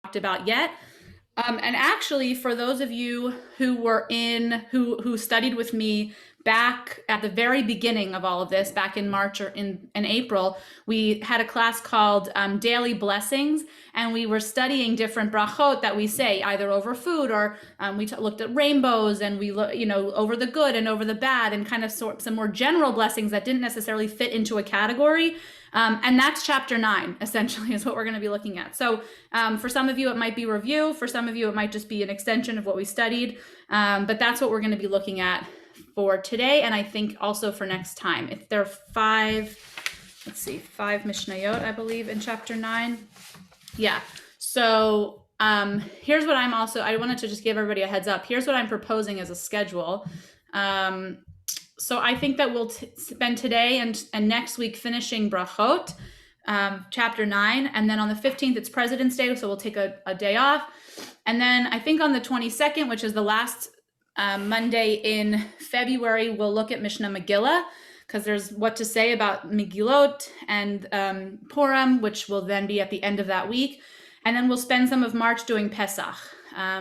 about yet. And actually, for those of you who studied with me back at the very beginning of all of this, back in March or in April, we had a class called Daily Blessings, and we were studying different brachot that we say either over food or we looked at rainbows, and we over the good and over the bad, and kind of some more general blessings that didn't necessarily fit into a category. And that's chapter 9, essentially, is what we're going to be looking at. So for some of you, it might be review. For some of you, it might just be an extension of what we studied. But that's what we're going to be looking at for today, and I think also for next time. If there are 5 Mishnayot, I believe, in chapter 9. Yeah. So here's what I wanted to just give everybody a heads up. Here's what I'm proposing as a schedule. So I think that we'll spend today and next week finishing brachot, chapter 9. And then on the 15th, it's President's Day, so we'll take a day off. And then I think on the 22nd, which is the last Monday in February, we'll look at Mishnah Megillah, because there's what to say about Megillot and Purim, which will then be at the end of that week. And then we'll spend some of March doing Pesach,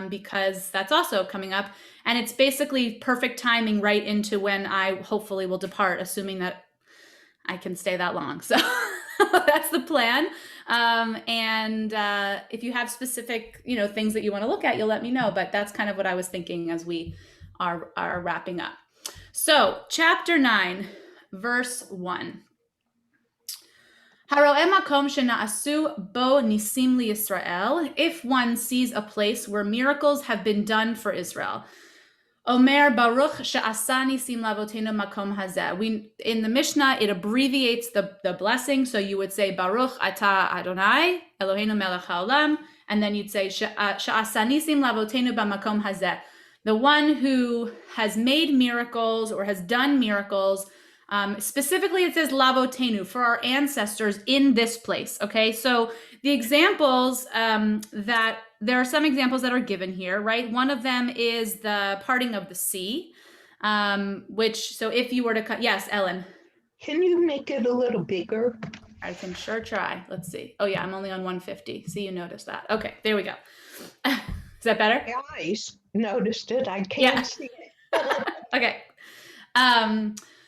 because that's also coming up. And it's basically perfect timing right into when I hopefully will depart, assuming that I can stay that long. So that's the plan. And if you have specific, things that you want to look at, you'll let me know. But that's kind of what I was thinking as we are wrapping up. So chapter 9, verse 1. If one sees a place where miracles have been done for Israel. Omer Baruch she'asa nisim lavotenu makom hazeh. In the Mishnah, it abbreviates the blessing. So you would say Baruch atah Adonai Eloheinu melech haolam, and then you'd say she'asa nisim lavotenu b'makom hazeh. The one who has made miracles or has done miracles. Specifically, it says lavotenu, for our ancestors in this place. Okay, so the examples that there are some examples that are given here, right? One of them is the parting of the sea, so if you were to cut, yes, Ellen. Can you make it a little bigger? I can sure try. Let's see. Oh yeah, I'm only on 150. See, you noticed that. Okay, there we go. Is that better? My eyes noticed it. I can't see it. Okay.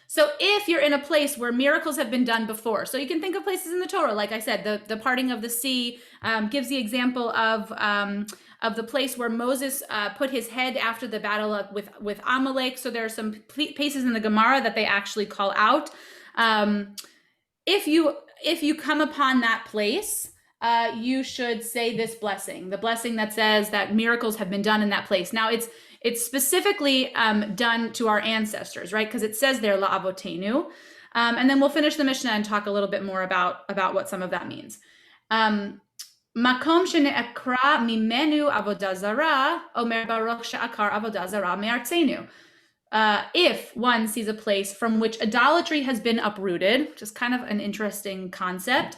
So if you're in a place where miracles have been done before, so you can think of places in the Torah, like I said, the parting of the sea gives the example of the place where Moses put his head after the battle with Amalek. So there are some places in the Gemara that they actually call out. If you come upon that place, you should say this blessing, the blessing that says that miracles have been done in that place. Now it's specifically done to our ancestors, right? Because it says there la'avotenu. And then we'll finish the Mishnah and talk a little bit more about what some of that means. Makom shene'akra mimenu avodah zara, omer baruch she'akar avodah zara me'artzenu. If one sees a place from which idolatry has been uprooted, which is kind of an interesting concept,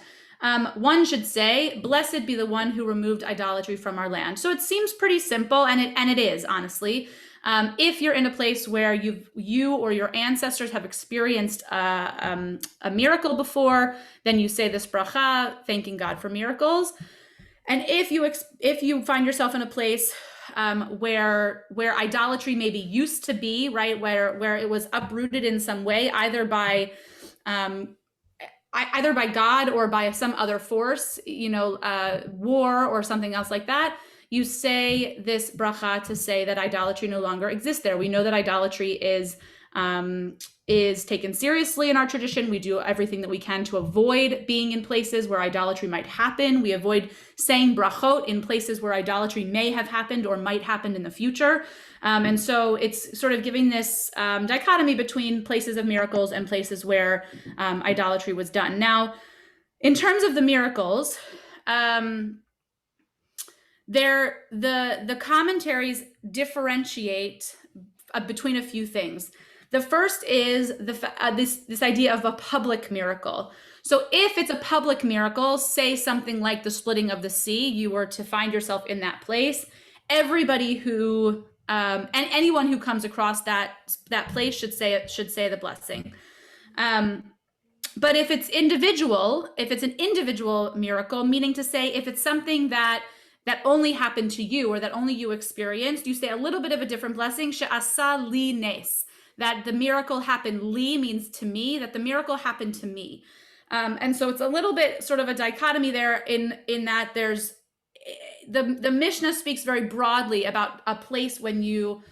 one should say, blessed be the one who removed idolatry from our land. So it seems pretty simple, and it is, honestly. If you're in a place where you or your ancestors have experienced a miracle before, then you say this bracha, thanking God for miracles. And if you find yourself in a place where idolatry maybe used to be, right, where it was uprooted in some way, either by God or by some other force, war or something else like that, you say this bracha to say that idolatry no longer exists there. We know that idolatry is taken seriously in our tradition. We do everything that we can to avoid being in places where idolatry might happen. We avoid saying brachot in places where idolatry may have happened or might happen in the future. And so it's sort of giving this dichotomy between places of miracles and places where idolatry was done. Now, in terms of the miracles, the commentaries differentiate between a few things. The first is this idea of a public miracle. So if it's a public miracle, say something like the splitting of the sea, you were to find yourself in that place, everybody who and anyone who comes across that place should say the blessing. But if it's an individual miracle, meaning to say if it's something that that only happened to you or that only you experienced, you say a little bit of a different blessing, she'asa li nes, that the miracle happened. Li means to me, that the miracle happened to me. And so it's a little bit sort of a dichotomy there in that there's the Mishnah speaks very broadly about a place when you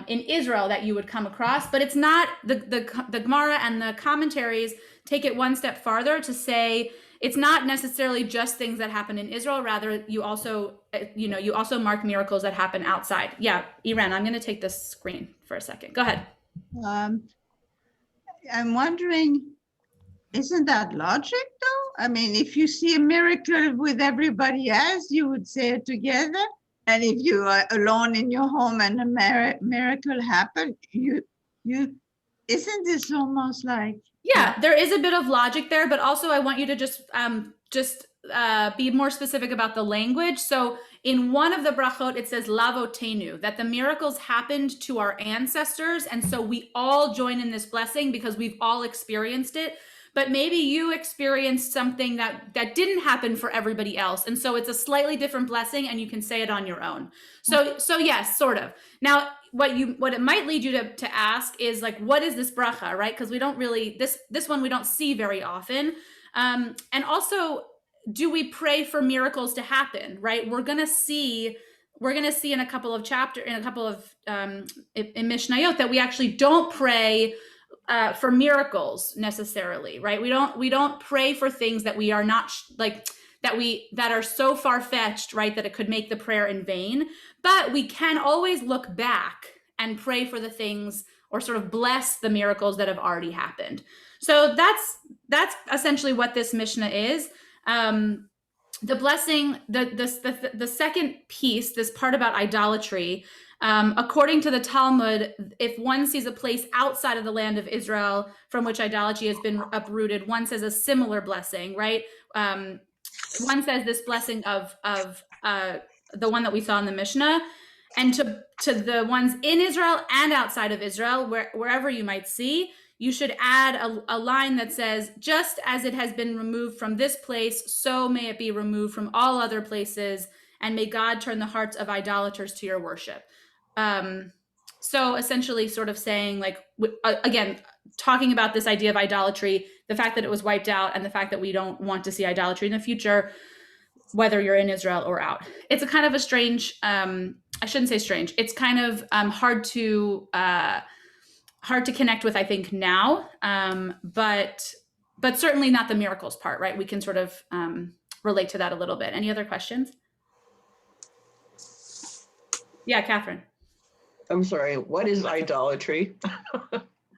in Israel that you would come across, but it's not the Gemara and the commentaries take it one step farther to say it's not necessarily just things that happen in Israel. Rather, you also mark miracles that happen outside. Yeah, Iran, I'm going to take this screen for a second. Go ahead. Um, I'm wondering, isn't that logic though? I mean, if you see a miracle with everybody else, you would say it together. And if you are alone in your home and a miracle happened, you isn't this almost like? Yeah, there is a bit of logic there, but also I want you to just be more specific about the language. So in one of the brachot, it says lavotenu, that the miracles happened to our ancestors. And so we all join in this blessing because we've all experienced it. But maybe you experienced something that didn't happen for everybody else. And so it's a slightly different blessing and you can say it on your own. So yes, sort of. Now, what it might lead you to ask is like, what is this bracha, right? Because we don't really, this one we don't see very often. And also, do we pray for miracles to happen, right? We're gonna see in a couple of in Mishnayot that we actually don't pray for miracles necessarily, right? We don't pray for things that we are not that are so far-fetched, right, that it could make the prayer in vain. But we can always look back and pray for the things or sort of bless the miracles that have already happened. So that's essentially what this Mishnah is. The blessing, the second piece, this part about idolatry, according to the Talmud, if one sees a place outside of the land of Israel from which idolatry has been uprooted, one says a similar blessing, right? One says this blessing of the one that we saw in the Mishnah, and to the ones in Israel and outside of Israel, wherever you might see, you should add a line that says, just as it has been removed from this place, so may it be removed from all other places, and may God turn the hearts of idolaters to your worship. So essentially sort of saying, like, again, talking about this idea of idolatry, the fact that it was wiped out and the fact that we don't want to see idolatry in the future, whether you're in Israel or out. It's a kind of a strange, I shouldn't say strange, it's kind of hard to connect with, I think, now, but certainly not the miracles part, right? We can sort of relate to that a little bit. Any other questions? Yeah, Catherine. I'm sorry, what is idolatry?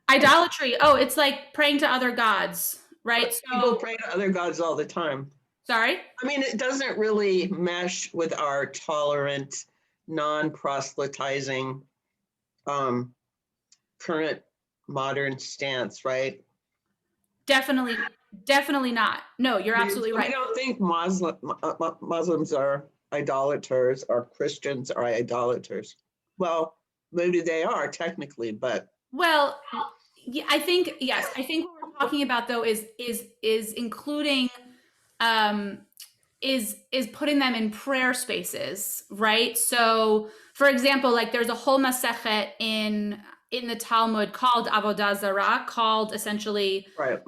Idolatry. Oh, it's like praying to other gods, right? People pray to other gods all the time. Sorry? I mean, it doesn't really mesh with our tolerant, non-proselytizing, current modern stance, right? Definitely not. No, you're absolutely right. I don't think Muslims are idolaters or Christians are idolaters. Well, maybe they are technically, but well, yeah, I think yes. I think what we're talking about though is including is putting them in prayer spaces, right? So, for example, like there's a whole masechet in the Talmud called Avodah Zarah, called essentially right.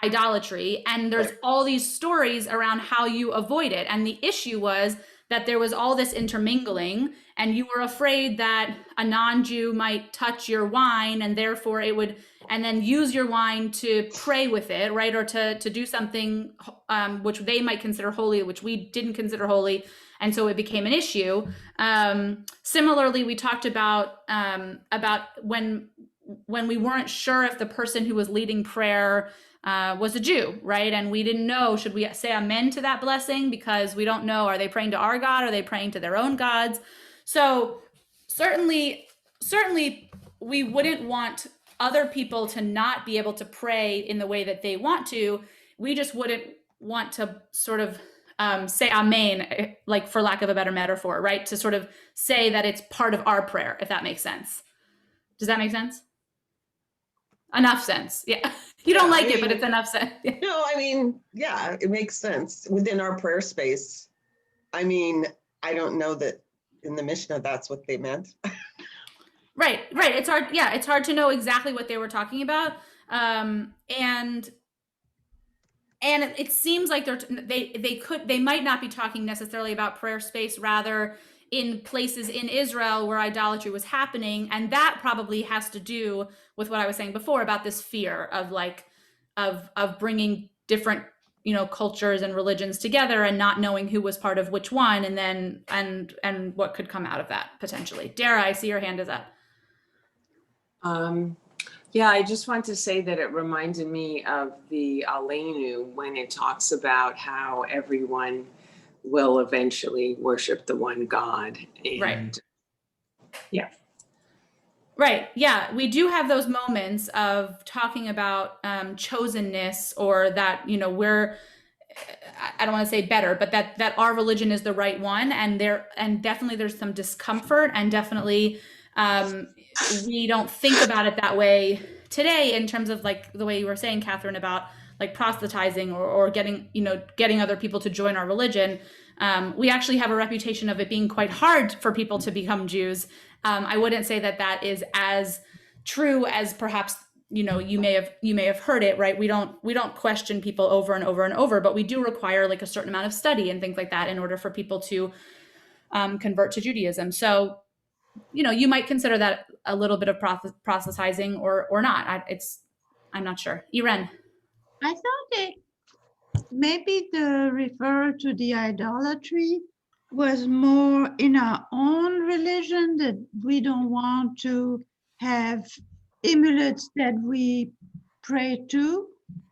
idolatry, and there's all these stories around how you avoid it. And the issue was that there was all this intermingling, and you were afraid that a non-Jew might touch your wine and therefore it would, and then use your wine to pray with it, right? Or to do something which they might consider holy, which we didn't consider holy. And so it became an issue. Similarly, we talked about when we weren't sure if the person who was leading prayer was a Jew, right? And we didn't know, should we say amen to that blessing? Because we don't know, are they praying to our God? Are they praying to their own gods? So certainly we wouldn't want other people to not be able to pray in the way that they want to. We just wouldn't want to sort of say amen, like for lack of a better metaphor, right? To sort of say that it's part of our prayer, if that makes sense. Does that make sense? Enough sense. Yeah. You don't like it, but it's enough sense. Yeah. No, I mean, yeah, it makes sense within our prayer space. I mean, I don't know that in the Mishnah that's what they meant. Right. It's hard. Yeah, it's hard to know exactly what they were talking about. And it seems like they might not be talking necessarily about prayer space, rather in places in Israel where idolatry was happening, and that probably has to do with what I was saying before about this fear of like of bringing different cultures and religions together and not knowing who was part of which one, and then and what could come out of that potentially. Dara, I see your hand is up. Yeah, I just want to say that it reminded me of the Aleinu when it talks about how everyone will eventually worship the one God. And Right. Yeah. Right. Yeah. We do have those moments of talking about chosenness, or that, we're, I don't want to say better, but that our religion is the right one. And definitely there's some discomfort, and definitely we don't think about it that way today, in terms of like the way you were saying, Catherine, about like proselytizing or getting other people to join our religion. We actually have a reputation of it being quite hard for people to become Jews. I wouldn't say that is as true as perhaps you may have heard it, right? We don't question people over and over and over, but we do require like a certain amount of study and things like that in order for people to convert to Judaism. So you might consider that a little bit of proselytizing or not. I'm not sure. Irene. I thought maybe the refer to the idolatry was more in our own religion, that we don't want to have amulets that we pray to.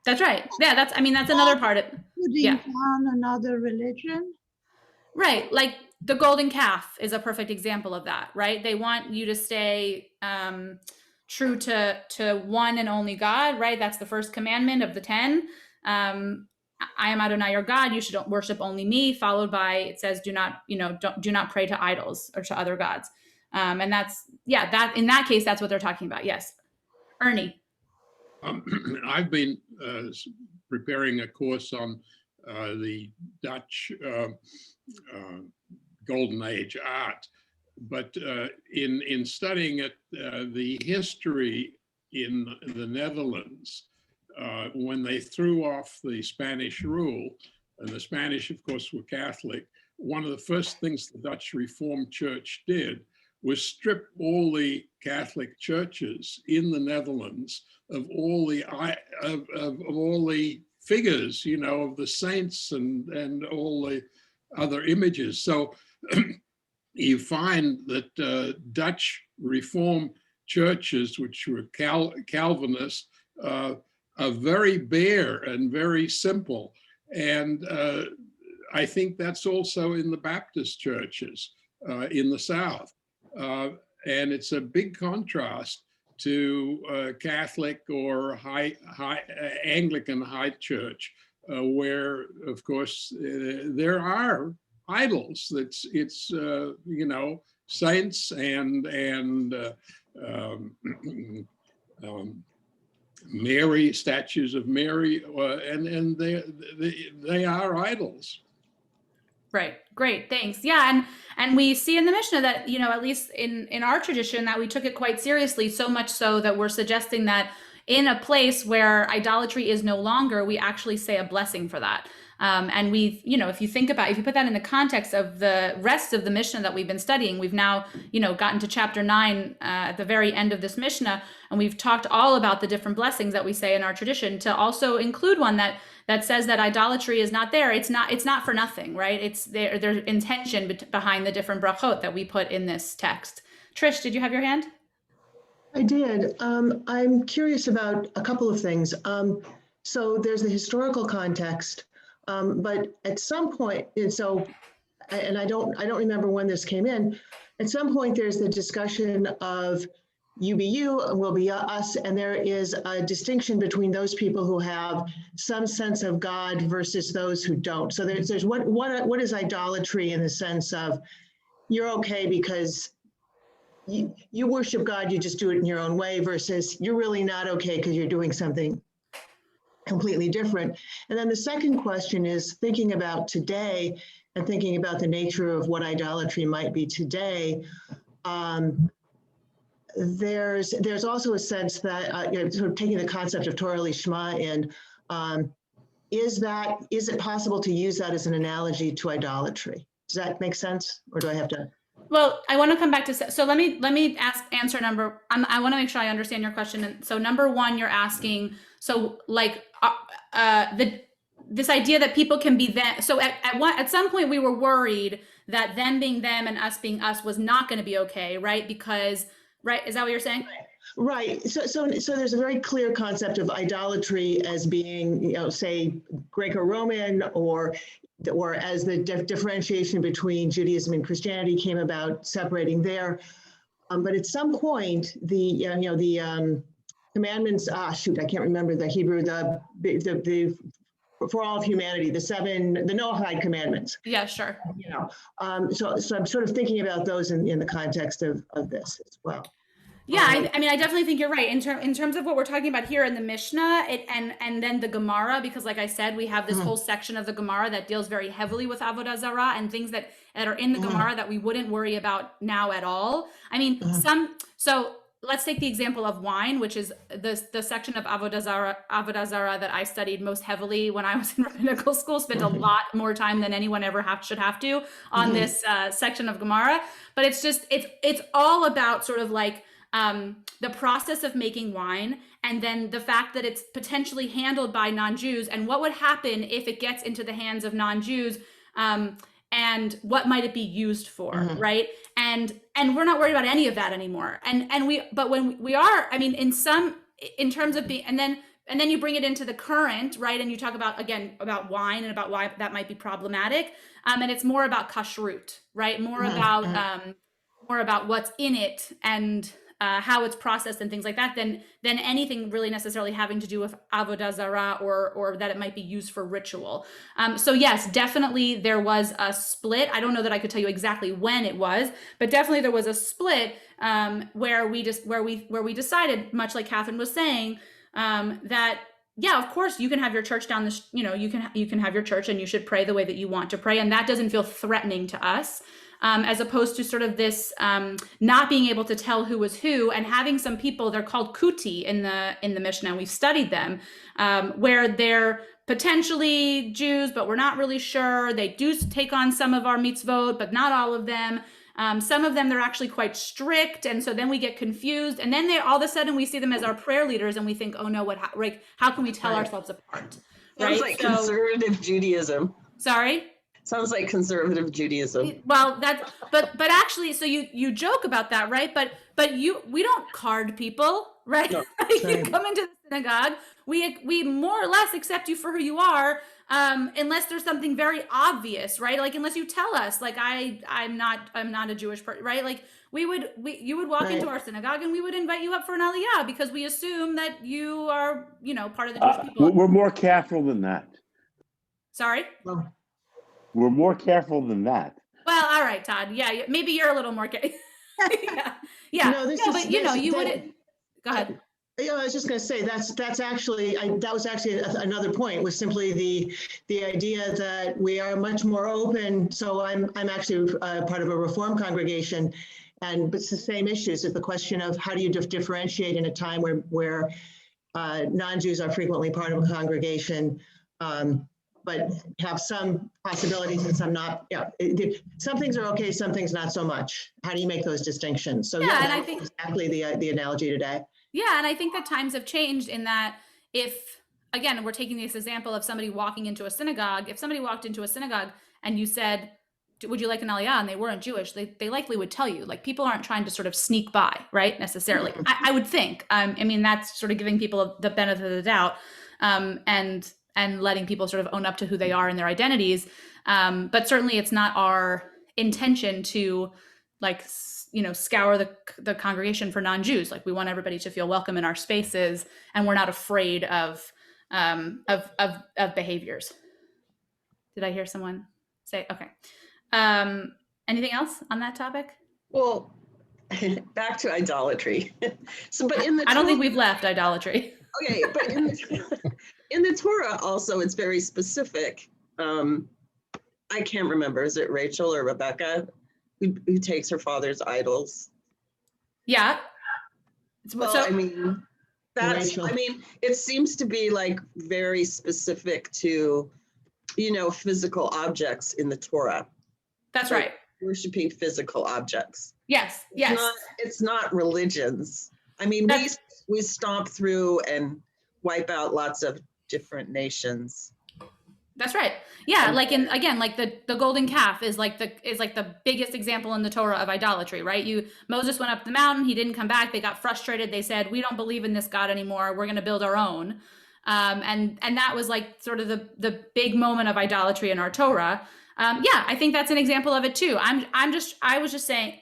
That's right. Yeah, that's another part of Putting down another religion. Right. Like the golden calf is a perfect example of that, right? They want you to stay true to one and only God, right? That's the first commandment of the 10. I am Adonai your God. You should worship only me. Followed by, it says, do not pray to idols or to other gods. And that's that in that case, that's what they're talking about. Yes, Ernie. I've been preparing a course on the Dutch Golden Age art, but in studying it, the history in the Netherlands, when they threw off the Spanish rule, and the Spanish, of course, were Catholic, one of the first things the Dutch Reformed Church did was strip all the Catholic churches in the Netherlands of all the all the figures, of the saints and all the other images. So you find that Dutch Reformed churches, which were Calvinist, are very bare and very simple. And I think that's also in the Baptist churches in the South. And it's a big contrast to Catholic or high Anglican high church, where, of course, there are idols. It's saints and Mary, statues of Mary, and they are idols. Right. Great. Thanks. Yeah. And we see in the Mishnah that, at least in our tradition, that we took it quite seriously, so much so that we're suggesting that in a place where idolatry is no longer, we actually say a blessing for that. And we've, if you put that in the context of the rest of the Mishnah that we've been studying, we've now, gotten to chapter 9 at the very end of this Mishnah, and we've talked all about the different blessings that we say in our tradition, to also include one that says that idolatry is not there. It's not for nothing, right? It's there's intention behind the different brachot that we put in this text. Trish, did you have your hand? I did. I'm curious about a couple of things. So there's the historical context, but at some point, and I don't remember when this came in. At some point, there's the discussion of you be you and we'll be us, and there is a distinction between those people who have some sense of God versus those who don't. So there's what is idolatry in the sense of you're okay because you worship God, you just do it in your own way, versus you're really not okay because you're doing something completely different. And then the second question is thinking about today, and thinking about the nature of what idolatry might be today, there's also a sense that, sort of taking the concept of Torah Lishma in, is it possible to use that as an analogy to idolatry? Does that make sense? Or do I have to? Well, I want to come back to, so let me answer I want to make sure I understand your question. And so number one, you're asking, so like this idea that people can be them. So at some point we were worried that them being them and us being us was not going to be okay, right? Because, right, is that what you're saying? Right. So there's a very clear concept of idolatry as being, say, Greco-Roman, or as the differentiation between Judaism and Christianity came about, separating there. But at some point, the commandments. I can't remember the Hebrew. The for all of humanity, the Noahide commandments. Yeah, sure. So I'm sort of thinking about those in the context of this as well. Yeah, I mean, I definitely think you're right in terms of what we're talking about here in the Mishnah, and then the Gemara, because like I said, we have this whole section of the Gemara that deals very heavily with Avodah Zarah and things that are in the Gemara that we wouldn't worry about now at all. I mean, so let's take the example of wine, which is the section of Avodah Zarah that I studied most heavily when I was in rabbinical school, spent a lot more time than anyone ever should have to on this section of Gemara. But it's all about sort of like, the process of making wine, and then the fact that it's potentially handled by non-Jews, and what would happen if it gets into the hands of non-Jews, and what might it be used for, right? And we're not worried about any of that anymore. But when we are, I mean, in terms of being, and then you bring it into the current, right? And you talk about wine and about why that might be problematic. And it's more about kashrut, right? More about what's in it and how it's processed and things like that than anything really necessarily having to do with Avodah Zarah or that it might be used for ritual. So yes, definitely there was a split. I don't know that I could tell you exactly when it was, but definitely there was a split where we decided, much like Catherine was saying, that yeah, of course you can have your church down this, you can have your church and you should pray the way that you want to pray, and that doesn't feel threatening to us. As opposed to sort of this not being able to tell who was who, and having some people, they're called kuti in the Mishnah, we've studied them, where they're potentially Jews, but we're not really sure. They do take on some of our mitzvot, but not all of them. Some of them, they're actually quite strict, and so then we get confused, and then all of a sudden we see them as our prayer leaders, and we think, oh no, how can we tell ourselves apart? Sounds like conservative Judaism. Sorry? Sounds like conservative Judaism. Well, but actually, so you joke about that, right? But we don't card people, right? No, you come into the synagogue, we more or less accept you for who you are, unless there's something very obvious, right? Like unless you tell us, like I'm not a Jewish person, right? Like you would walk into our synagogue and we would invite you up for an aliyah because we assume that you are, part of the Jewish people. We're more careful than that. Sorry? We're more careful than that. Well, all right, Todd. Yeah, maybe you're a little more careful. yeah. But you wouldn't. Go ahead. I was just going to say that's actually that was actually another point, was simply the idea that we are much more open. So I'm actually part of a Reform congregation, but it's the same issues. It's the question of how do you differentiate in a time where non-Jews are frequently part of a congregation. But have some possibilities and some not. Yeah, some things are okay, some things not so much. How do you make those distinctions? So and I think exactly the analogy today. Yeah, and I think that times have changed in that again, we're taking this example of somebody walking into a synagogue. If somebody walked into a synagogue and you said, would you like an aliyah? And they weren't Jewish, they likely would tell you. Like, people aren't trying to sort of sneak by, right, necessarily. I would think. I mean, that's sort of giving people the benefit of the doubt. And letting people sort of own up to who they are and their identities. But certainly it's not our intention to scour the congregation for non-Jews. Like, we want everybody to feel welcome in our spaces, and we're not afraid of behaviors. Did I hear someone say, okay. Anything else on that topic? Well, back to idolatry. But I don't think we've left idolatry. Okay, but in the Torah also, it's very specific. I can't remember, is it Rachel or Rebecca who takes her father's idols? Yeah. Well, So I mean, Rachel. it seems to be like very specific to, physical objects in the Torah, that's like right. worshiping physical objects. Yes. It's Yes. it's not religions. I mean, That's- we stomp through and wipe out lots of different nations. That's right. Yeah, And- like like the golden calf is like the biggest example in the Torah of idolatry, right? Moses went up the mountain, he didn't come back, they got frustrated, they said, "We don't believe in this God anymore. We're going to build our own." And that was like sort of the big moment of idolatry in our Torah. Yeah, I think that's an example of it too. I was just saying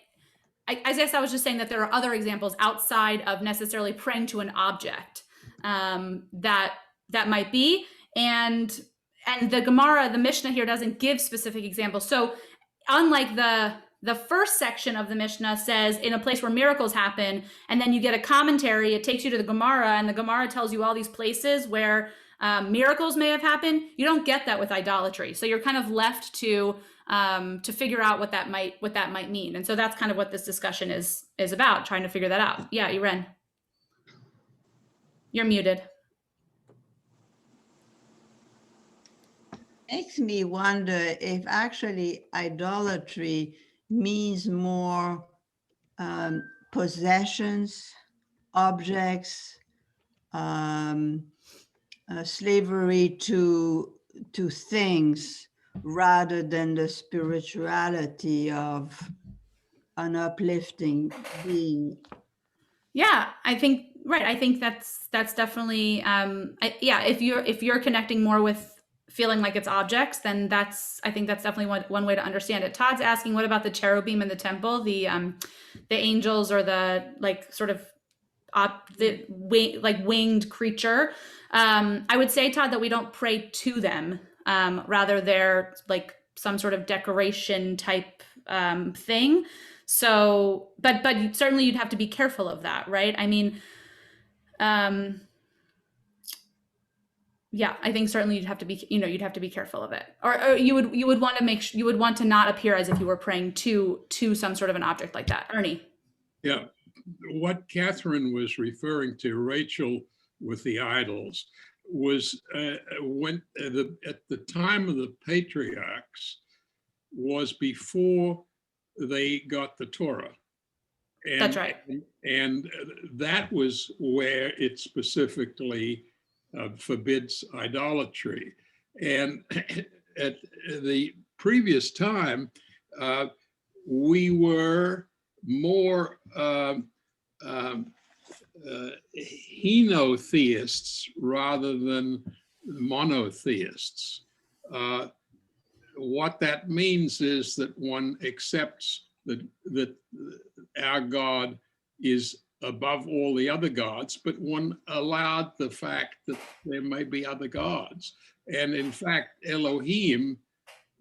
I guess I was just saying that there are other examples outside of necessarily praying to an object that might be. And the Gemara, the Mishnah here doesn't give specific examples. So unlike the first section of the Mishnah says in a place where miracles happen, and then you get a commentary, it takes you to the Gemara, and the Gemara tells you all these places where miracles may have happened. You don't get that with idolatry. So you're kind of left to figure out what that might mean. And so that's kind of what this discussion is about, trying to figure that out. Yeah, Iren. You're muted. Makes me wonder if actually idolatry means more possessions, objects, slavery to things, rather than the spirituality of an uplifting being. Yeah, I think right. I think that's definitely yeah. If you're connecting more with feeling like it's objects, then I think that's definitely one way to understand it. Todd's asking, what about the cherubim in the temple, the angels, or the like sort of winged creature? I would say, Todd, that we don't pray to them. Rather, they're like some sort of decoration type thing. So, but certainly you'd have to be careful of that, right? I mean, yeah, I think certainly you'd have to be careful of it, or you would want to you would want to not appear as if you were praying to some sort of an object like that. Ernie. Yeah, what Catherine was referring to, Rachel with the idols, was when at the time of the patriarchs was before they got the Torah. And, that's right. And that was where it specifically forbids idolatry. And at the previous time, we were more henotheists rather than monotheists. What that means is that one accepts that our God is above all the other gods, but one allowed the fact that there may be other gods. And in fact, Elohim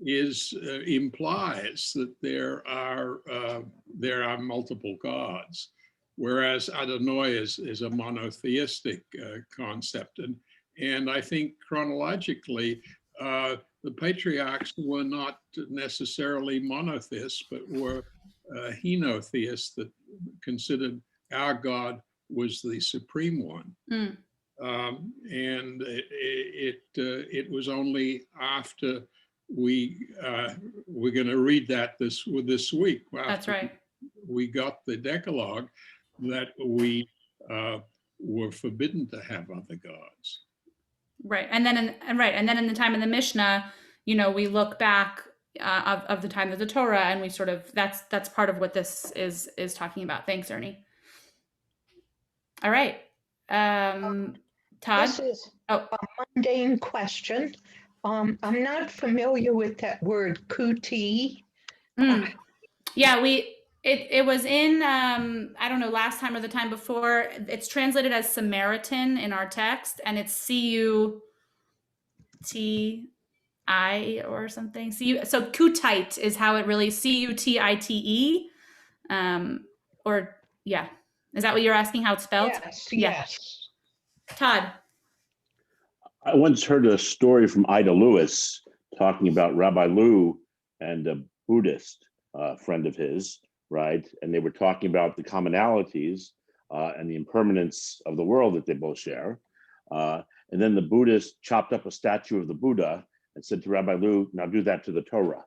implies that there are multiple gods, whereas Adonai is a monotheistic concept. And I think chronologically, the patriarchs were not necessarily monotheists, but were henotheists that considered our God was the supreme one. Mm. And it was only after we're going to read that this week. That's right. We got the Decalogue that we were forbidden to have other gods. Right, and then in the time of the Mishnah, we look back of the time of the Torah, and we sort of that's part of what this is talking about. Thanks, Ernie. All right, Todd. This is a mundane question. I'm not familiar with that word kuti. Yeah, it was in I don't know, last time or the time before. It's translated as Samaritan in our text, and it's Cuti or something. So Kutite is how it really Cutite. Or yeah. Is that what you're asking, how it's spelled? Yes, Yeah. yes. Todd. I once heard a story from Ida Lewis talking about Rabbi Lu and a Buddhist friend of his, right? And they were talking about the commonalities and the impermanence of the world that they both share. And then the Buddhist chopped up a statue of the Buddha and said to Rabbi Lu, now do that to the Torah.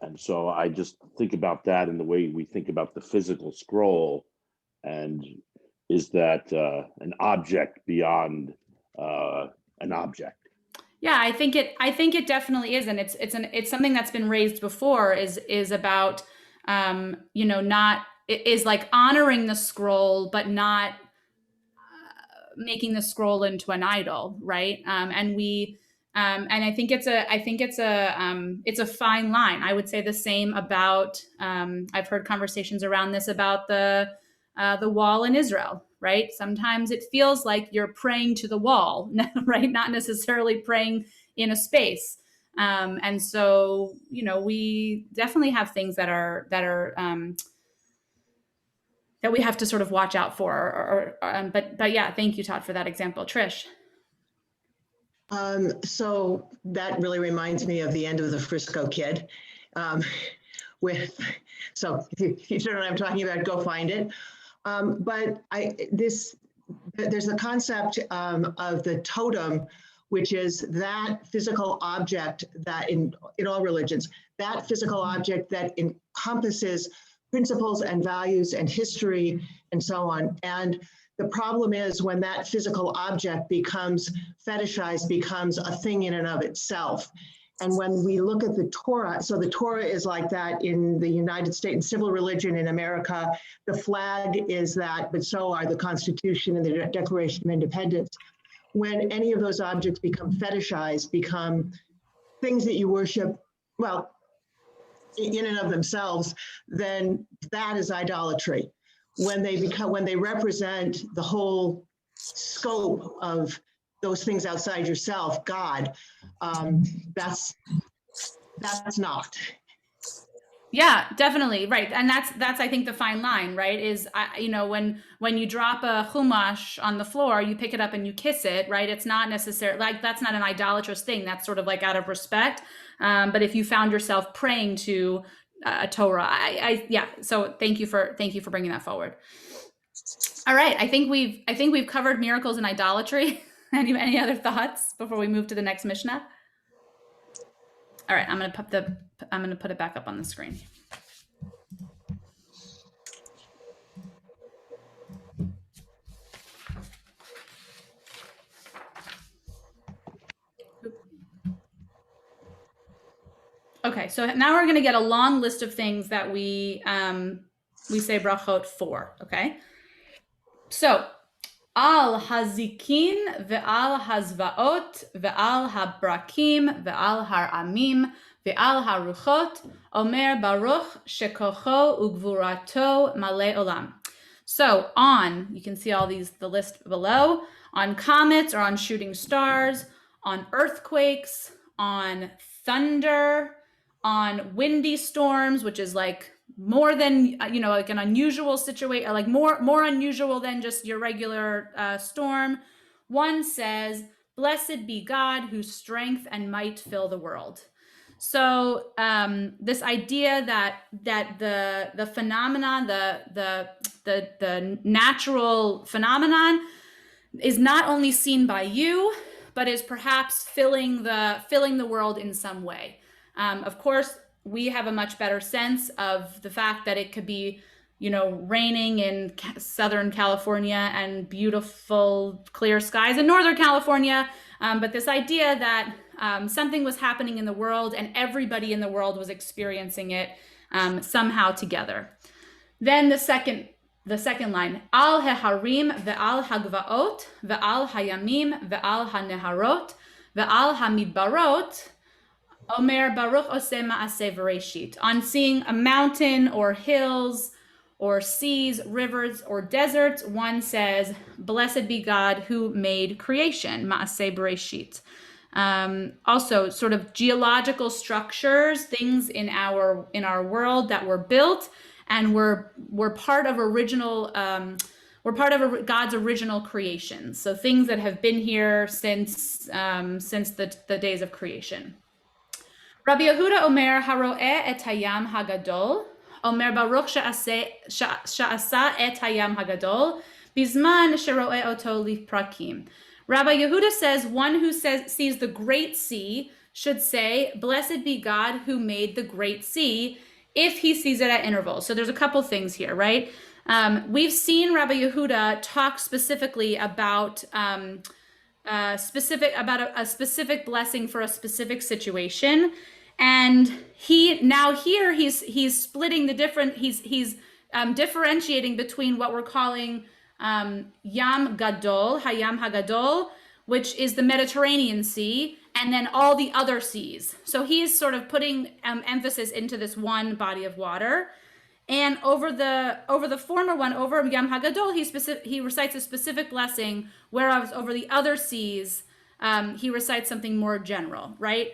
And so I just think about that in the way we think about the physical scroll. And is that an object beyond an object? Yeah, I think it definitely is, and it's something that's been raised before. Is about not is like honoring the scroll, but not making the scroll into an idol, right? And I think it's a fine line. I would say the same about I've heard conversations around this about the wall in Israel, right? Sometimes it feels like you're praying to the wall, right? Not necessarily praying in a space. And so, we definitely have things that are that we have to sort of watch out for. But yeah, thank you, Todd, for that example. Trish. So that really reminds me of the end of the Frisco Kid. So if you don't know what I'm talking about, go find it. But there's the concept of the totem, which is that physical object that in all religions, that physical object that encompasses principles and values and history and so on. And the problem is when that physical object becomes fetishized, becomes a thing in and of itself. And when we look at the Torah, so the Torah is like that in the United States, in civil religion in America, the flag is that, but so are the Constitution and the Declaration of Independence. When any of those objects become fetishized, become things that you worship, well, in and of themselves, then that is idolatry. When they represent the whole scope of those things outside yourself, God, that's not. Yeah, definitely. Right. And that's, I think, the fine line, right? Is, when you drop a chumash on the floor, you pick it up and you kiss it, right? It's not necessarily like, that's not an idolatrous thing. That's sort of like out of respect. But if you found yourself praying to a Torah, yeah. So thank you for bringing that forward. All right. I think we've covered miracles and idolatry. Any other thoughts before we move to the next Mishnah? All right, I'm going to put it back up on the screen. Okay, so now we're going to get a long list of things that we say brachot for. Okay, so al hazikin ve'al hazvaot ve'al habrakim ve'al haramim ve'al haruchot omer baruch shekocho ugvurato male olam. So you can see all these, the list below, on comets or on shooting stars, on earthquakes, on thunder, on windy storms, which is like more than, like an unusual situation, like more unusual than just your regular storm. One says, "Blessed be God whose strength and might fill the world." So this idea that the phenomenon, the natural phenomenon is not only seen by you, but is perhaps filling the world in some way. Of course, we have a much better sense of the fact that it could be, raining in Southern California and beautiful clear skies in Northern California. But this idea that something was happening in the world and everybody in the world was experiencing it somehow together. Then the second line, al haharim ve'al hagvaot ve'al hayamim ve'al haneharot ve'al hamidbarot omer baruch oseh ma'aseh v'reshit. On seeing a mountain or hills or seas, rivers or deserts, one says, "Blessed be God who made creation," ma'aseh v'reshit. Also, sort of geological structures, things in our world that were built and were part of original We're part of God's original creation. So things that have been here since the days of creation. Rabbi Yehuda Omer haro'eh et hayam hagadol. Omer Baruch sha'asa et hayam hagadol. Bizman shero'eh oto liprakim. Rabbi Yehuda says, one who sees the great sea should say, blessed be God who made the great sea, if he sees it at intervals. So there's a couple things here, right? We've seen Rabbi Yehuda talk specifically about a specific blessing for a specific situation, and he's splitting the different. He's differentiating between what we're calling Yam Gadol, Hayam Hagadol, which is the Mediterranean Sea, and then all the other seas. So he is sort of putting emphasis into this one body of water. And over the former one, over Yam Hagadol, he recites a specific blessing, whereas over the other seas, he recites something more general, right?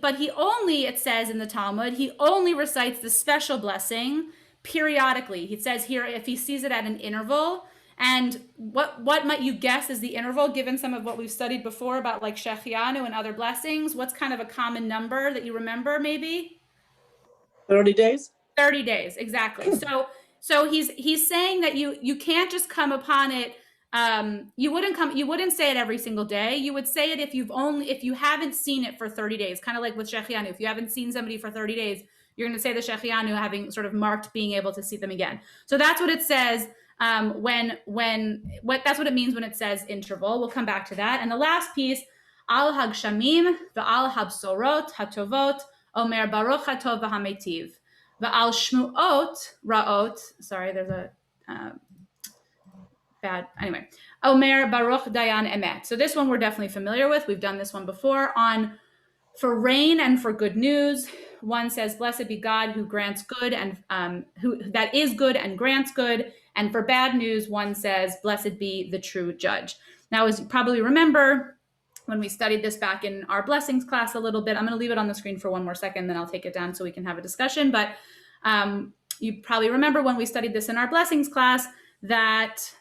But he only, it says in the Talmud, he only recites the special blessing periodically. He says here, if he sees it at an interval. And what might you guess is the interval, given some of what we've studied before about like Shechianu and other blessings? What's kind of a common number that you remember, maybe? 30 days? 30 days, exactly. So he's saying that you can't just come upon it. You wouldn't say it every single day. You would say it if you haven't seen it for 30 days, kind of like with Shechianu. If you haven't seen somebody for 30 days, you're going to say the Shechianu, having sort of marked being able to see them again. So that's what it says that's what it means when it says interval. We'll come back to that. And the last piece, al hagshamim va'al habsorot hatovot omer baruch hatov v'hametiv. Va'al shmuot ra'ot. Sorry, there's a bad. Anyway, Omer Baruch Dayan Emet. So this one we're definitely familiar with. We've done this one before. For rain and for good news, one says, "Blessed be God who grants good and who that is good and grants good." And for bad news, one says, "Blessed be the true judge." Now, as you probably remember, when we studied this back in our blessings class a little bit, I'm going to leave it on the screen for one more second, then I'll take it down so we can have a discussion. But you probably remember when we studied this in our blessings class that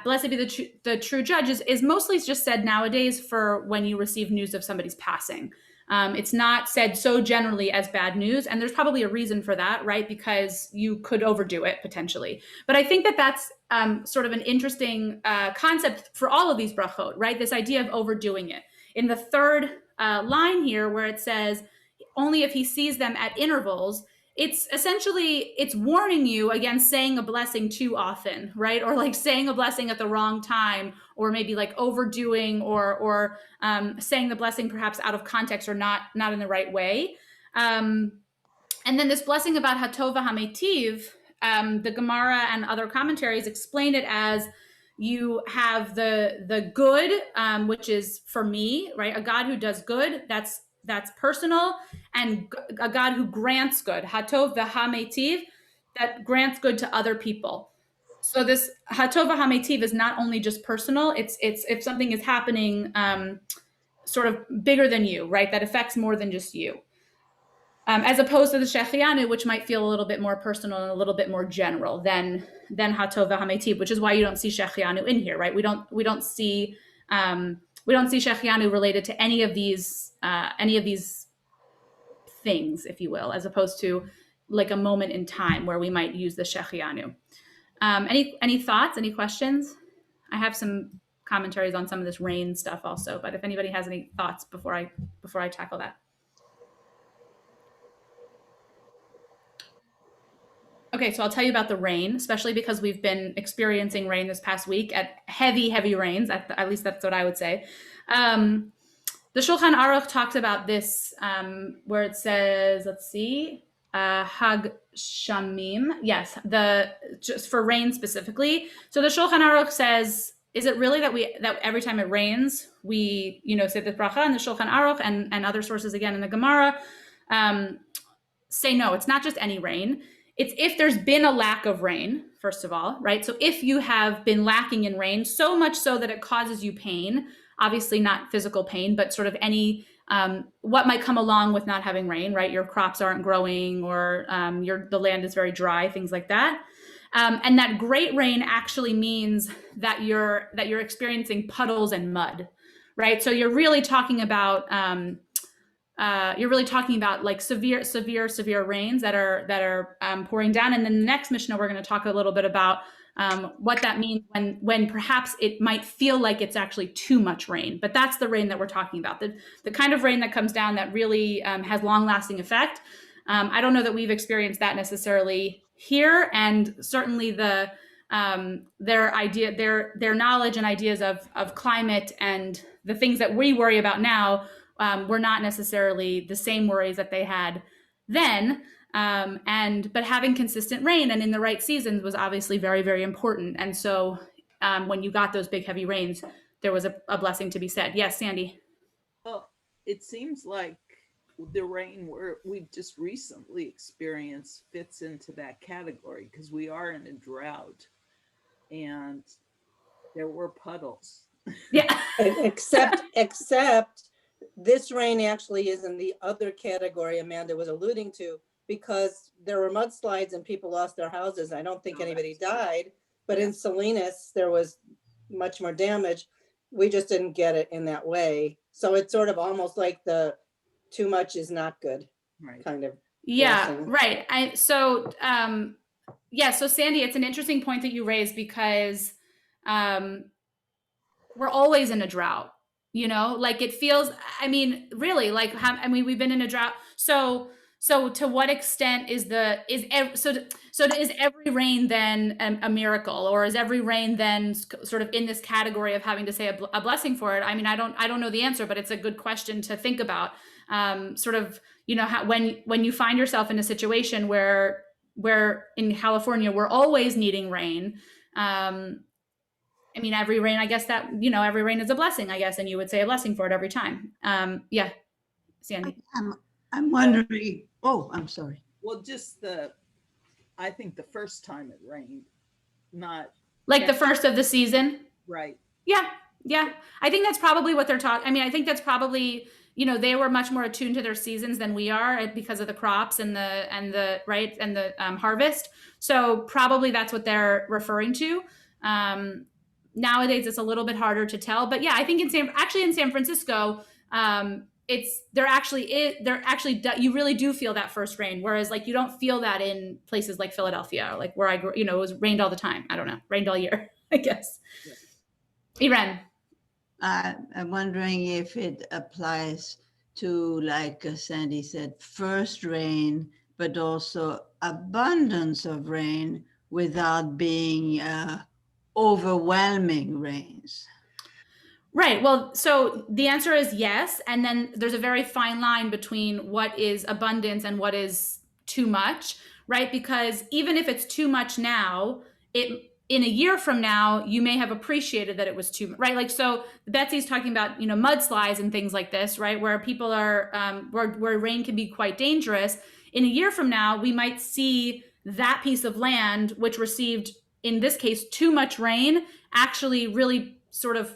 blessed be the true judge is mostly just said nowadays for when you receive news of somebody's passing. It's not said so generally as bad news, and there's probably a reason for that, right? Because you could overdo it potentially. But I think that that's sort of an interesting concept for all of these brachot, right? This idea of overdoing it. In the third line here, where it says, only if he sees them at intervals, it's warning you against saying a blessing too often, right? Or like saying a blessing at the wrong time, or maybe like overdoing or saying the blessing perhaps out of context or not in the right way. And then this blessing about Hatov HaMeitiv, the Gemara and other commentaries explain it as you have the good, which is for me, right? A God who does good, that's personal, and a God who grants good, Hatov v'Hameitiv, that grants good to other people. So this Hatov v'Hameitiv is not only just personal, it's if something is happening sort of bigger than you, right? That affects more than just you. As opposed to the Shechianu, which might feel a little bit more personal and a little bit more general than Hatov v'Hameitiv, which is why you don't see Shechianu in here, right? We don't see Shechianu related to any of these things, if you will, as opposed to like a moment in time where we might use the Shechianu. Any thoughts? Any questions? I have some commentaries on some of this rain stuff also, but if anybody has any thoughts before I tackle that. Okay, so I'll tell you about the rain, especially because we've been experiencing rain this past week at heavy rains. At least that's what I would say. The Shulchan Aruch talks about this where it says, let's see, Hag Shamim. Yes, just for rain specifically. So the Shulchan Aruch says, is it really that every time it rains, we say the bracha, and the Shulchan Aruch and other sources again in the Gemara say no, it's not just any rain. It's if there's been a lack of rain, first of all, right? So if you have been lacking in rain, so much so that it causes you pain, obviously not physical pain, but sort of any, what might come along with not having rain, right? Your crops aren't growing, or the land is very dry, things like that. And that great rain actually means that you're experiencing puddles and mud, right? So you're really talking about like severe rains that are pouring down. And then the next Mishnah, we're going to talk a little bit about what that means when perhaps it might feel like it's actually too much rain. But that's the rain that we're talking about, the kind of rain that comes down that really has long-lasting effect. I don't know that we've experienced that necessarily here, and certainly their knowledge and ideas of climate and the things that we worry about now were not necessarily the same worries that they had then. But having consistent rain and in the right seasons was obviously very, very important. And so when you got those big, heavy rains, there was a blessing to be said. Yes, Sandy. Well, it seems like the rain we've just recently experienced fits into that category, because we are in a drought and there were puddles. Yeah. Except this rain actually is in the other category Amanda was alluding to, because there were mudslides and people lost their houses. I don't think anybody died, but in Salinas, there was much more damage. We just didn't get it in that way. So it's sort of almost like the too much is not good, Right. kind of. Yeah, blessing. right. So Sandy, it's an interesting point that you raised, because we're always in a drought, like it feels, really, like, we've been in a drought. So to what extent is every rain then a miracle, or is every rain then sort of in this category of having to say a blessing for it? I don't know the answer, but it's a good question to think about. Sort of, how, when you find yourself in a situation where in California, we're always needing rain. Every rain, I guess that, every rain is a blessing, I guess, and you would say a blessing for it every time. Yeah, Sandy. I'm wondering, I'm sorry. Well, I think the first time it rained, not like the first of the season. Right. Yeah. I think that's probably what they're talking. I think that's probably, they were much more attuned to their seasons than we are, because of the crops and the harvest. So probably that's what they're referring to. Nowadays it's a little bit harder to tell, but yeah, I think in San Francisco, you really do feel that first rain, whereas like you don't feel that in places like Philadelphia, like where I grew, it was rained all the time. I don't know, rained all year, I guess. Yeah. Irene. I'm wondering if it applies to, like Sandy said, first rain, but also abundance of rain without being overwhelming rains. Right. Well, so the answer is yes. And then there's a very fine line between what is abundance and what is too much, right? Because even if it's too much now, in a year from now, you may have appreciated that it was too much, right? Like, so Betsy's talking about, mudslides and things like this, right? Where people are, where rain can be quite dangerous. In a year from now, we might see that piece of land, which received, in this case, too much rain, actually really sort of,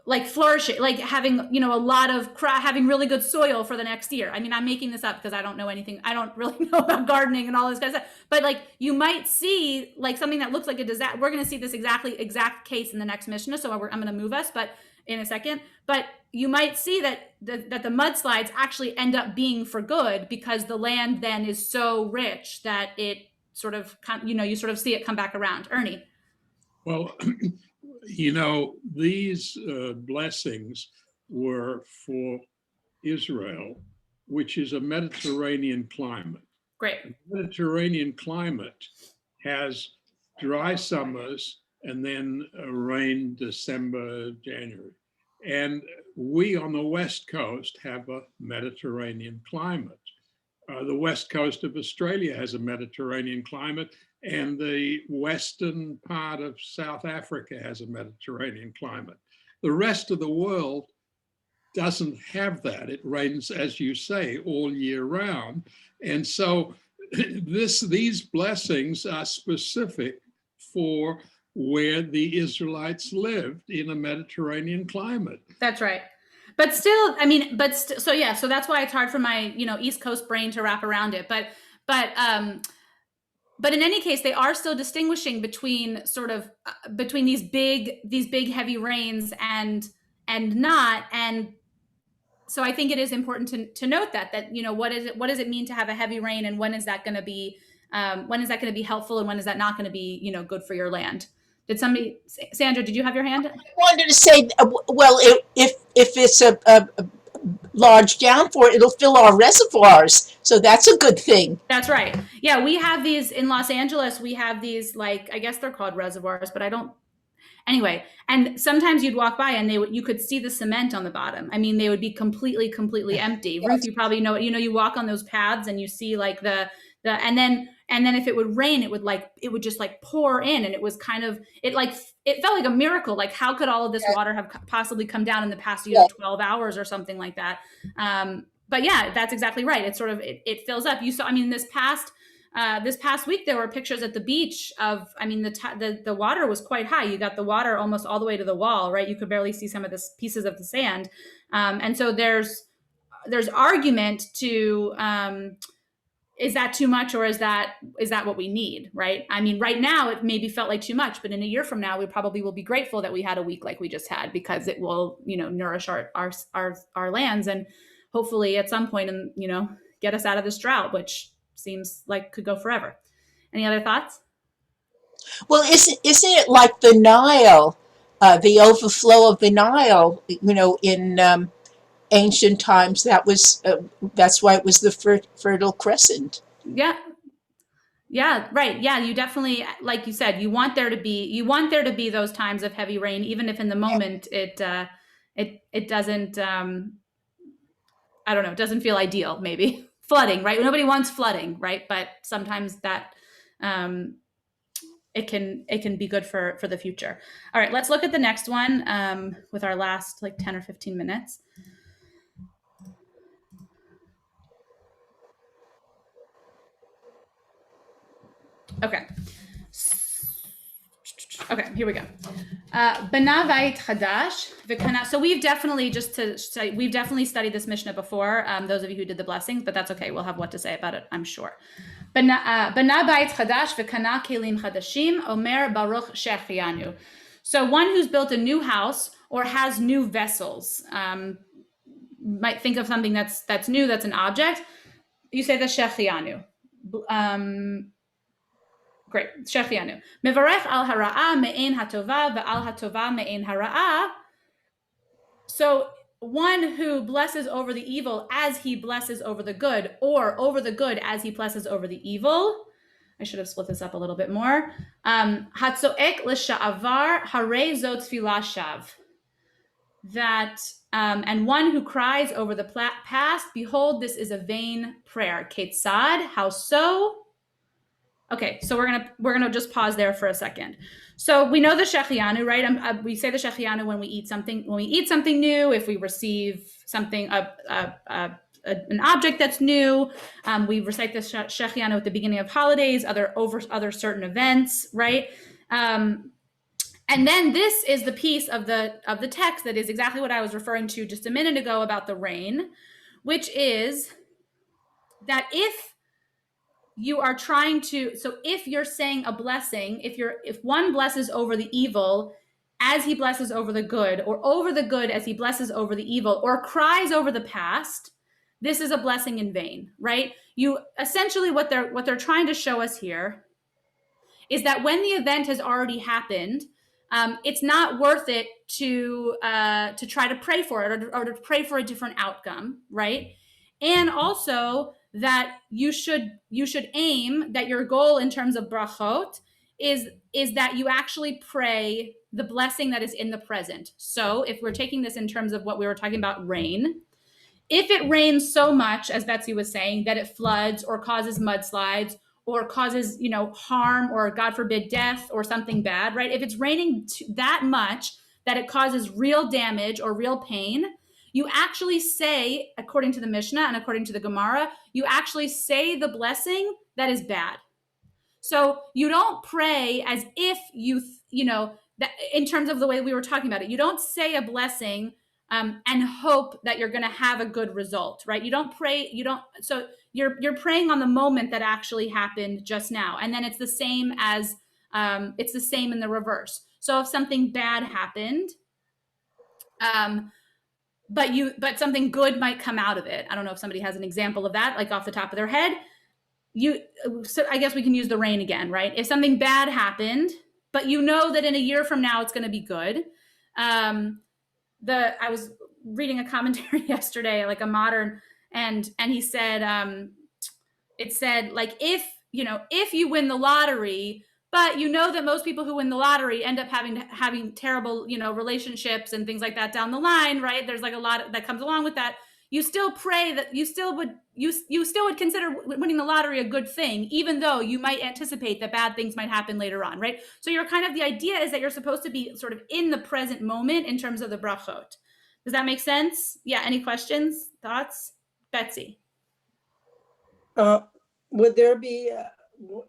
like flourishing, like having, a lot of having really good soil for the next year. I'm making this up because I don't know anything. I don't really know about gardening and all this kind of stuff. But like you might see like something that looks like a disaster. We're going to see this exact case in the next Mishnah. So I'm going to move us, but in a second. But you might see that the mudslides actually end up being for good, because the land then is so rich that it sort of, you sort of see it come back around. Ernie. Well, these blessings were for Israel, which is a Mediterranean climate. Great. The Mediterranean climate has dry summers and then rain December, January. And we on the West Coast have a Mediterranean climate. The West Coast of Australia has a Mediterranean climate, and the western part of South Africa has a Mediterranean climate. The rest of the world doesn't have that. It rains, as you say, all year round. And so these blessings are specific for where the Israelites lived, in a Mediterranean climate. That's right. But still, so that's why it's hard for my, East Coast brain to wrap around it. But But in any case, they are still distinguishing between sort of between these big heavy rains and not. And so I think it is important to note that you know, what does it mean to have a heavy rain, and when is that going to be helpful, and when is that not going to be, you know, good for your land? Did somebody, Sandra, did you have your hand? I wanted to say, well, if it's a large downpour, it'll fill our reservoirs, so that's a good thing. That's right. Yeah, we have these in Los Angeles. We have these, like, I guess they're called reservoirs, but I don't. Anyway, and sometimes you'd walk by and you could see the cement on the bottom. I mean, they would be completely empty. Yes. Ruth, you probably know it. You know, you walk on those paths and you see like the and then if it would rain, it would just like pour in, and it was kind of, it felt like a miracle. Like, how could all of this water have possibly come down in the past 12 hours or something like that? But yeah, that's exactly right. It's sort of, it fills up. You saw, I mean, this past week, there were pictures at the beach of, I mean, the water was quite high. You got the water almost all the way to the wall, right? You could barely see some of the pieces of the sand. And so there's argument to, is that too much, or is that what we need, right? I mean, right now it maybe felt like too much, but in a year from now, we probably will be grateful that we had a week like we just had, because it will, you know, nourish our lands, and hopefully at some point, and, you know, get us out of this drought, which seems like could go forever. Any other thoughts? Well, isn't it like the Nile, the overflow of the Nile? You know, in ancient times, that's why it was the Fertile Crescent. Yeah, right. Yeah, you definitely, like you said, you want there to be those times of heavy rain, even if in the moment it doesn't, I don't know, it doesn't feel ideal. Maybe flooding, right? Nobody wants flooding, right? But sometimes that it can be good for the future. All right, let's look at the next one with our last like 10 or 15 minutes. Okay, here we go. Bana vayit chadash v'kana. So we've definitely studied this Mishnah before. Those of you who did the blessings, but that's okay. We'll have what to say about it, I'm sure. Bana vayit chadash v'kana kelim chadashim omer baruch shechianu. So one who's built a new house or has new vessels, might think of something that's new, that's an object. You say the shechianu. Great. Shechianu. Mevarech al hara'a me'ein hatova ve'al hatova me'ein hara'a. So one who blesses over the evil as he blesses over the good, or over the good as he blesses over the evil. I should have split this up a little bit more. Hatzoek l'sha'avar harei zot tfilah shav. That, and one who cries over the past, behold, this is a vain prayer. Ketzad, how so? Okay, so we're gonna just pause there for a second. So we know the shechianu, right? We say the shechianu when we eat something new, if we receive something, an object that's new. We recite the shechianu at the beginning of holidays, other certain events, right? And then this is the piece of the text that is exactly what I was referring to just a minute ago about the rain, which is that if you are trying to, so if you're saying a blessing, if one blesses over the evil as he blesses over the good, or over the good as he blesses over the evil, or cries over the past, this is a blessing in vain, right? You essentially, what they're trying to show us here is that when the event has already happened, it's not worth it to try to pray for it, or to pray for a different outcome, right? And also that you should aim, that your goal in terms of brachot is that you actually pray the blessing that is in the present. So if we're taking this in terms of what we were talking about, rain, if it rains so much, as Betsy was saying, that it floods or causes mudslides or causes, you know, harm, or God forbid death or something bad, right? If it's raining that much that it causes real damage or real pain, you actually say, according to the Mishnah and according to the Gemara, you actually say the blessing that is bad. So you don't pray as if you know, that in terms of the way we were talking about it, you don't say a blessing and hope that you're going to have a good result, right? You don't pray, so you're praying on the moment that actually happened just now. And then it's the same in the reverse. So if something bad happened, but something good might come out of it. I don't know if somebody has an example of that, like off the top of their head. So I guess we can use the rain again, right? If something bad happened, but you know that in a year from now it's going to be good. I was reading a commentary yesterday, like a modern, and he said, it said, like, if you win the lottery, but you know that most people who win the lottery end up having terrible, relationships and things like that down the line, right? There's like a lot that comes along with that. You still pray that you still would consider winning the lottery a good thing, even though you might anticipate that bad things might happen later on, right? So the idea is that you're supposed to be sort of in the present moment in terms of the brachot. Does that make sense? Yeah. Any questions, thoughts? Betsy? Would there be,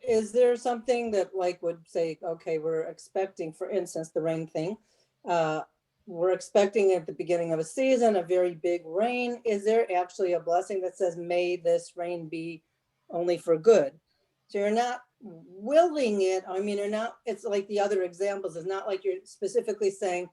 is there something that would say, okay, we're expecting, for instance, the rain thing, we're expecting at the beginning of a season, a very big rain. Is there actually a blessing that says, may this rain be only for good? So you're not willing it. I mean, it's like the other examples. It's not like you're specifically saying,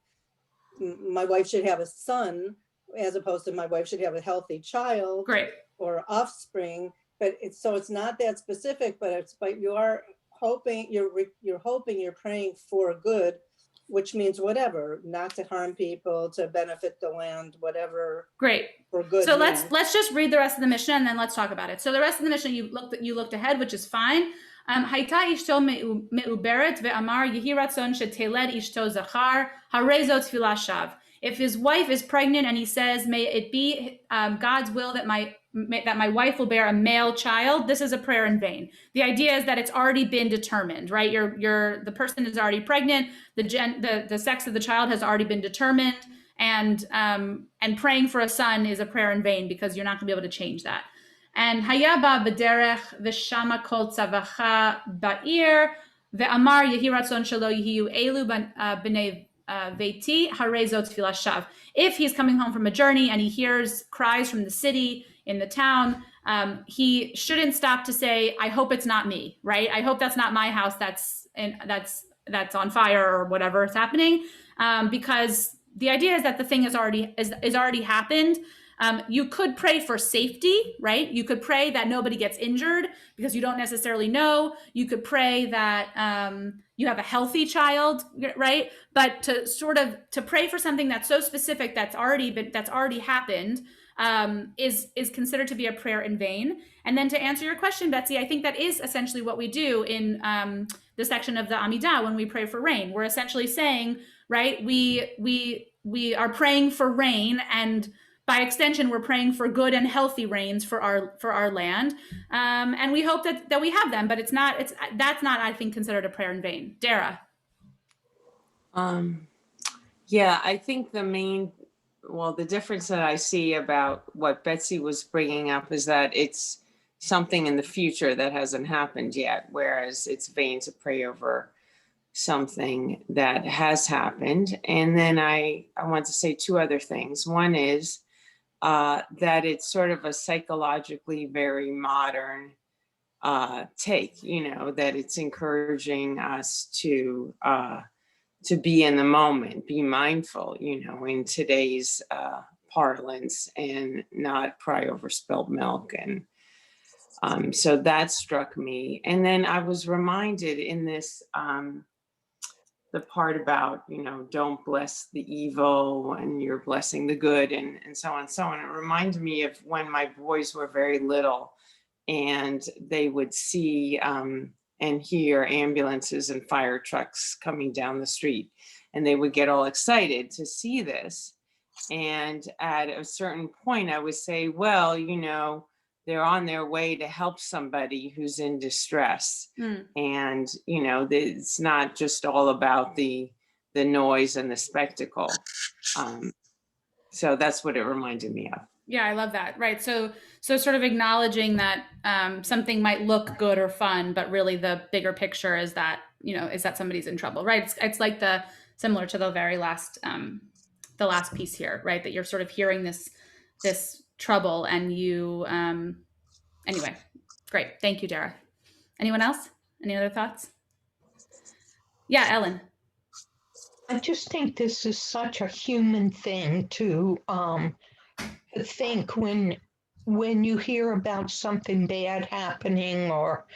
my wife should have a son, as opposed to my wife should have a healthy child. Great. Or offspring. But it's not that specific, but you are hoping, you're praying for good, which means whatever, not to harm people, to benefit the land, whatever. Great. For good. So let's just read the rest of the Mishnah and then let's talk about it. So the rest of the Mishnah, you looked ahead, which is fine. Hayta ishto me'uberet ve'amar yehi ratzon sheteled ishto zachar harei zot tefillah shav. If his wife is pregnant and he says, may it be God's will that my wife will bear a male child, this is a prayer in vain. The idea is that it's already been determined, right? The person is already pregnant. The sex of the child has already been determined, and praying for a son is a prayer in vain because you're not going to be able to change that. And hayaba b'derech v'shama kol tzavacha ba'ir ve'amar yehi ratzon shelo yehiu elu b'nei veiti harei zot tefillah shav. If he's coming home from a journey and he hears cries from the city in the town, he shouldn't stop to say, I hope it's not me, right? I hope that's not my house that's on fire or whatever is happening, because the idea is that the thing is already happened. You could pray for safety, right? You could pray that nobody gets injured because you don't necessarily know. You could pray that you have a healthy child, right? But to pray for something that's so specific that's already happened is considered to be a prayer in vain. And then to answer your question, Betsy, I think that is essentially what we do in the section of the Amidah when we pray for rain. We're essentially saying, right, we are praying for rain, and by extension, we're praying for good and healthy rains for our land, and we hope that we have them. But that's not, I think, considered a prayer in vain. Dara. Yeah, I think the difference that I see about what Betsy was bringing up is that it's something in the future that hasn't happened yet, whereas it's vain to pray over something that has happened. And then I want to say two other things. One is that it's sort of a psychologically very modern take, that it's encouraging us to be in the moment, be mindful, in today's parlance, and not cry over spilled milk. And so that struck me. And then I was reminded in this, the part about, don't bless the evil when you're blessing the good, and so on and so on. It reminded me of when my boys were very little and they would see and hear ambulances and fire trucks coming down the street, and they would get all excited to see this. And at a certain point I would say, well, they're on their way to help somebody who's in distress. And, it's not just all about the noise and the spectacle. So that's what it reminded me of. Yeah, I love that. Right. So sort of acknowledging that something might look good or fun, but really the bigger picture is that, is that somebody's in trouble, right? It's like similar to the very last last piece here, right? That you're sort of hearing this trouble, and you anyway, great. Thank you, Dara. Anyone else? Any other thoughts? Yeah, Ellen. I just think this is such a human thing to think when you hear about something bad happening, or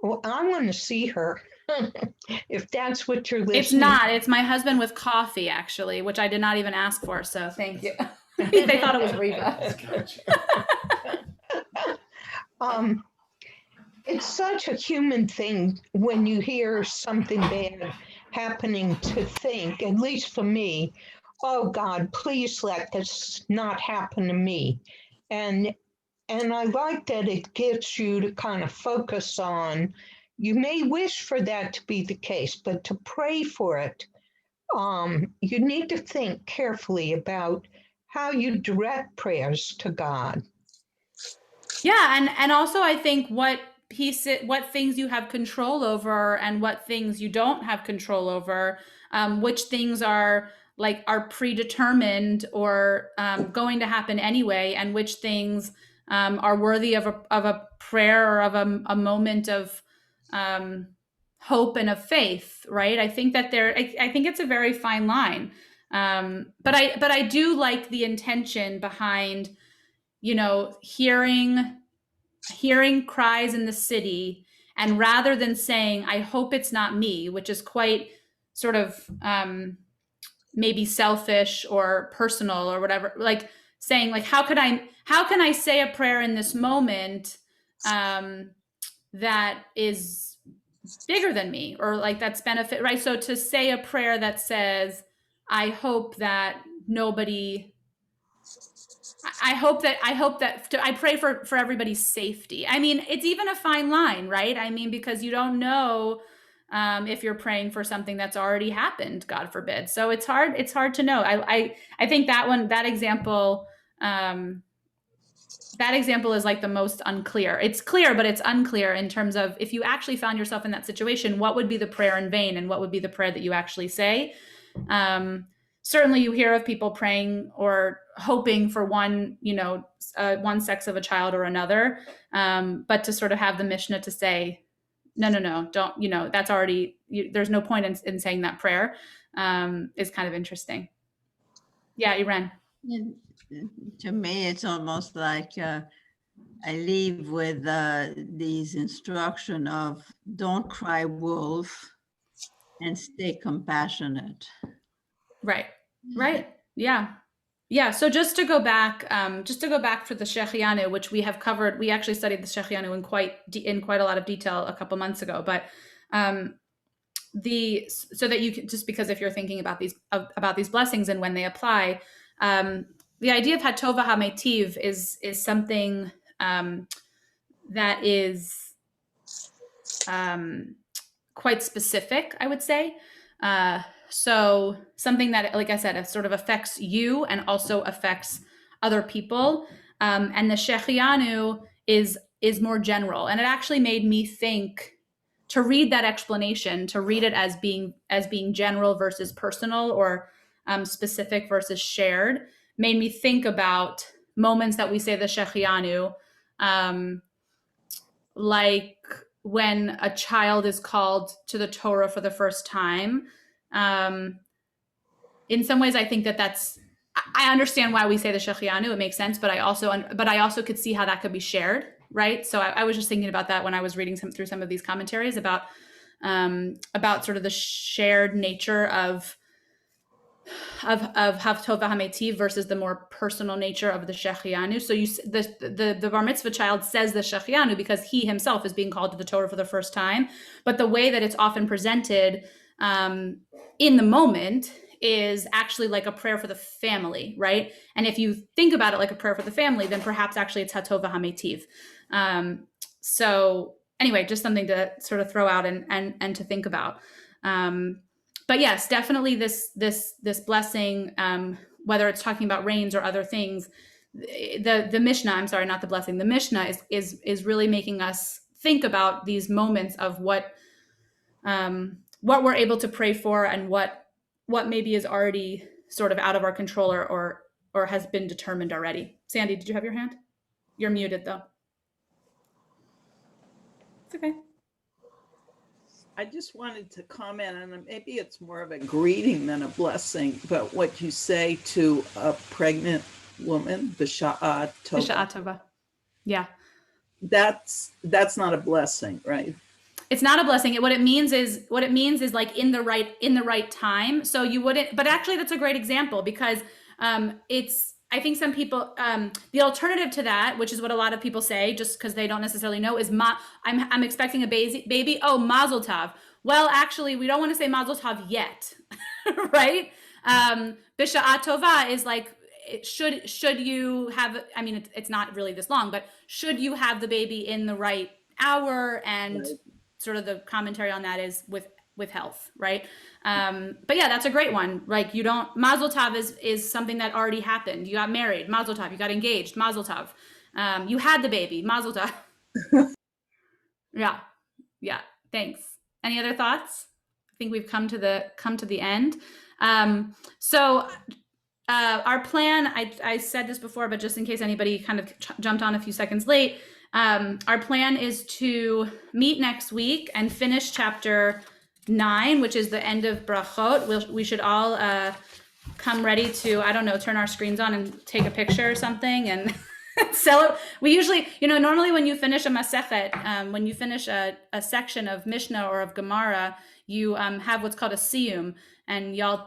well, I want to see her. If that's what you're listening. It's not. It's my husband with coffee, actually, which I did not even ask for. So thank you. They thought it was Reva. It's such a human thing when you hear something bad happening to think, at least for me, oh God, please let this not happen to me. And I like that it gets you to kind of focus on, you may wish for that to be the case, but to pray for it, you need to think carefully about how you direct prayers to God. Yeah, and also I think what things you have control over and what things you don't have control over, which things are predetermined or going to happen anyway, and which things are worthy of a prayer or of a moment of hope and of faith, right? I think that I think it's a very fine line, but I do like the intention behind, hearing cries in the city, and rather than saying, I hope it's not me, which is quite sort of maybe selfish or personal or whatever, like saying, like, how can I say a prayer in this moment that is bigger than me, or like that's benefit, right? So to say a prayer that says, I hope that nobody, I pray for everybody's safety. I mean, it's even a fine line, right? I mean, because you don't know if you're praying for something that's already happened, God forbid. So it's hard to know. I think that example is like the most unclear. It's clear, but it's unclear in terms of, if you actually found yourself in that situation, what would be the prayer in vain, and what would be the prayer that you actually say? Certainly you hear of people praying or hoping for one sex of a child or another. But to sort of have the Mishnah to say, no, don't, that's already, there's no point in saying that prayer, is kind of interesting. Yeah, Iren. To me, it's almost like I leave with these instruction of don't cry wolf and stay compassionate. Right. Yeah. So just to go back for the Shechianu, which we have covered, we actually studied the Shechianu in quite a lot of detail a couple months ago, but so that you can, just because if you're thinking about these blessings and when they apply, the idea of Hatova HaMeitiv is something that is quite specific, I would say. So something that, like I said, it sort of affects you and also affects other people. And the Shechianu is more general. And it actually made me think, to read that explanation, to read it as being general versus personal, or specific versus shared, made me think about moments that we say the Shechianu, like when a child is called to the Torah for the first time. In some ways, I think I understand why we say the Shechianu. It makes sense, but I also could see how that could be shared, right? So I was just thinking about that when I was reading through some of these commentaries about sort of the shared nature of Havtova HaMeitiv versus the more personal nature of the Shechianu. So the bar mitzvah child says the Shechianu because he himself is being called to the Torah for the first time. But the way that it's often presented in the moment is actually like a prayer for the family, right? And if you think about it like a prayer for the family, then perhaps actually it's Hatova HaMeitiv. So anyway, just something to sort of throw out and to think about. But yes, definitely this blessing, whether it's talking about rains or other things, the Mishnah, I'm sorry, not the blessing, the Mishnah is really making us think about these moments of what we're able to pray for, and what maybe is already sort of out of our control or has been determined already. Sandy, did you have your hand? You're muted though. It's okay. I just wanted to comment, and maybe it's more of a greeting than a blessing, but what you say to a pregnant woman, B'sha'a Tova. B'sha'a tova. Yeah. That's not a blessing, right? It's not a blessing. What it means is like in the right time. So you wouldn't, but actually that's a great example because I think some people, the alternative to that, which is what a lot of people say, just because they don't necessarily know, is I'm expecting a baby. Oh, Mazel Tov. Well, actually, we don't want to say Mazel Tov yet, right? B'sha'a Tova is like, should you have? I mean, it's not really this long, but should you have the baby in the right hour? And Right. sort of the commentary on that is with health, right? But yeah, that's a great one. Like you don't, Mazel Tov is something that already happened. You got married, Mazel Tov. You got engaged, Mazel Tov. You had the baby, Mazel Tov. Yeah. Thanks. Any other thoughts? I think we've come to the end. So our plan, I said this before, but just in case anybody kind of jumped on a few seconds late, our plan is to meet next week and finish chapter 9, which is the end of Brachot. We should all come ready to, I don't know, turn our screens on and take a picture or something and celebrate. We usually, normally when you finish a Masechet, when you finish a section of Mishnah or of Gemara, you have what's called a siyum, and y'all